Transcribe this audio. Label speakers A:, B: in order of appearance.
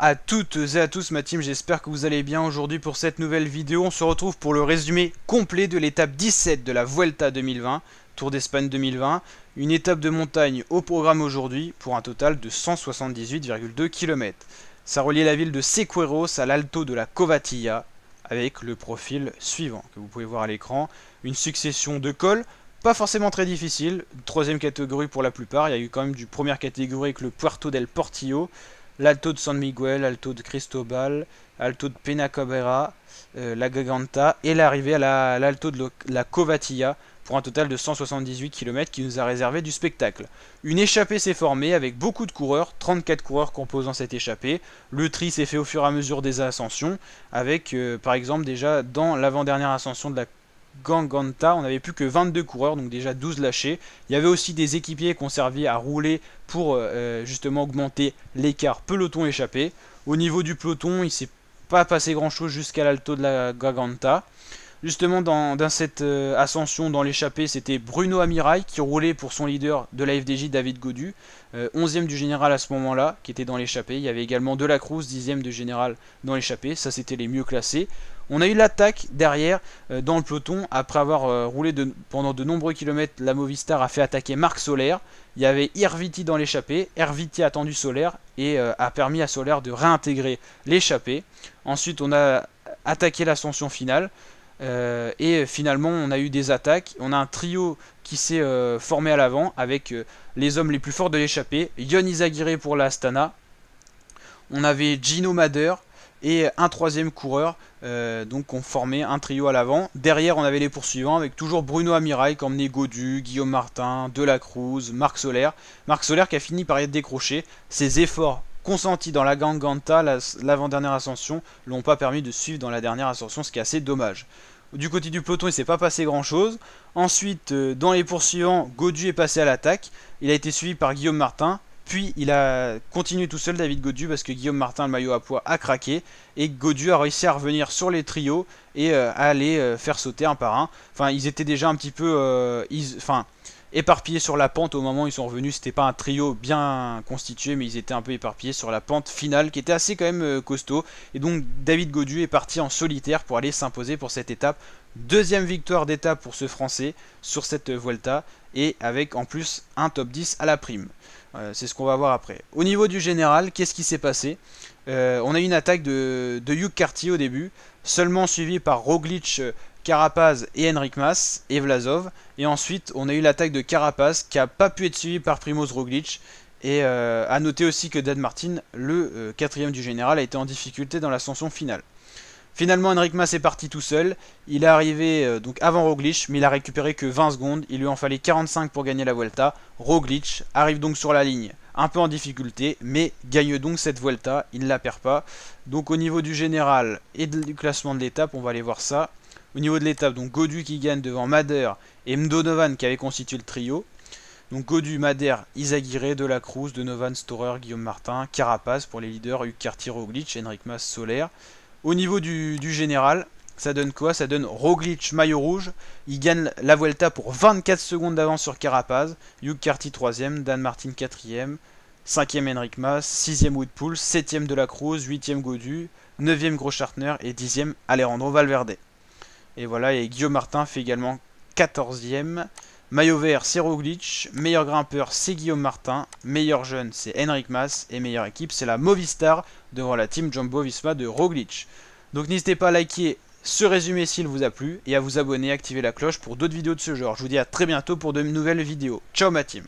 A: à toutes et à tous ma team, j'espère que vous allez bien aujourd'hui pour cette nouvelle vidéo. On se retrouve pour le résumé complet de l'étape 17 de la Vuelta 2020, Tour d'Espagne 2020. Une étape de montagne au programme aujourd'hui pour un total de 178,2 km. Ça reliait la ville de Sequeiros à l'alto de la Covatilla avec le profil suivant que vous pouvez voir à l'écran. Une succession de cols, pas forcément très difficile, troisième catégorie pour la plupart. Il y a eu quand même du première catégorie avec le Puerto del Portillo, l'Alto de San Miguel, l'Alto de Cristobal, l'Alto de Penacabera, la Garganta et l'arrivée à l'Alto de la Covatilla pour un total de 178 km qui nous a réservé du spectacle. Une échappée s'est formée avec beaucoup de coureurs, 34 coureurs composant cette échappée. Le tri s'est fait au fur et à mesure des ascensions avec par exemple déjà dans l'avant-dernière ascension de la Garganta, on n'avait plus que 22 coureurs, donc déjà 12 lâchés. Il y avait aussi des équipiers qui ont servi à rouler pour justement augmenter l'écart peloton échappé. Au niveau du peloton, il ne s'est pas passé grand chose jusqu'à l'alto de la Garganta. Justement dans cette ascension dans l'échappée, c'était Bruno Amirail qui roulait pour son leader de la FDJ, David Gaudu, 11e du général à ce moment-là, qui était dans l'échappée. Il y avait également De La Cruz, 10e de général dans l'échappée, ça c'était les mieux classés. On a eu l'attaque derrière dans le peloton, après avoir roulé pendant de nombreux kilomètres, la Movistar a fait attaquer Marc Soler. Il y avait Irviti dans l'échappée, Irviti a attendu Soler et a permis à Soler de réintégrer l'échappée. Ensuite on a attaqué l'ascension finale. Et finalement on a eu des attaques, on a un trio qui s'est formé à l'avant avec les hommes les plus forts de l'échappée, Yon Izagirre pour la Astana, on avait Gino Mader et un troisième coureur, donc on formait un trio à l'avant. Derrière on avait les poursuivants avec toujours Bruno Amirail qui emmenait Gaudu, Guillaume Martin, De La Cruz, Marc Soler qui a fini par être décroché. Ses efforts consentis dans la Garganta, l'avant-dernière ascension, l'ont pas permis de suivre dans la dernière ascension, ce qui est assez dommage. Du côté du peloton, il s'est pas passé grand chose. Ensuite, dans les poursuivants, Gaudu est passé à l'attaque. Il a été suivi par Guillaume Martin. Puis il a continué tout seul, David Gaudu, parce que Guillaume Martin, le maillot à pois, a craqué. Et Gaudu a réussi à revenir sur les trios et à aller faire sauter un par un. Enfin, ils étaient déjà un petit peu éparpillés sur la pente au moment où ils sont revenus. C'était pas un trio bien constitué, mais ils étaient un peu éparpillés sur la pente finale qui était assez quand même costaud. Et donc David Gaudu est parti en solitaire pour aller s'imposer pour cette étape. Deuxième victoire d'étape pour ce Français sur cette Vuelta et avec en plus un top 10 à la prime. C'est ce qu'on va voir après. Au niveau du général, qu'est-ce qui s'est passé? On a eu une attaque de Hugh Carty au début, seulement suivi par Roglic, Carapaz et Enric Mas et Vlasov. Et ensuite, on a eu l'attaque de Carapaz qui n'a pas pu être suivi par Primoz Roglic. Et à noter aussi que Dan Martin, le quatrième du général, a été en difficulté dans l'ascension finale. Finalement, Enric Mas est parti tout seul. Il est arrivé donc avant Roglic, mais il a récupéré que 20 secondes. Il lui en fallait 45 pour gagner la Vuelta. Roglic arrive donc sur la ligne, un peu en difficulté, mais gagne donc cette Vuelta. Il ne la perd pas. Donc au niveau du général et du classement de l'étape, on va aller voir ça. Au niveau de l'étape, donc Gaudu qui gagne devant Mader et Donovan qui avait constitué le trio. Donc Gaudu, Mader, Izagirre, De La Cruz, Donovan, Storer, Guillaume Martin, Carapaz pour les leaders, Hugh Carty, Roglic, Enric Mas, Soler. Au niveau du général, ça donne quoi? Ça donne Roglic maillot rouge. Il gagne la Vuelta pour 24 secondes d'avance sur Carapaz. Hugh Carty 3ème, Dan Martin 4ème, 5ème Enric Mas, 6ème Woodpool, 7ème De La Cruz, 8ème Gaudu, 9ème Großschartner et 10ème Alejandro Valverde. Et voilà, et Guillaume Martin fait également 14ème. Maillot vert, c'est Roglic. Meilleur grimpeur, c'est Guillaume Martin. Meilleur jeune, c'est Enric Mas. Et meilleure équipe, c'est la Movistar devant la team Jumbo-Visma de Roglic. Donc n'hésitez pas à liker ce résumé s'il vous a plu et à vous abonner et activer la cloche pour d'autres vidéos de ce genre. Je vous dis à très bientôt pour de nouvelles vidéos. Ciao ma team.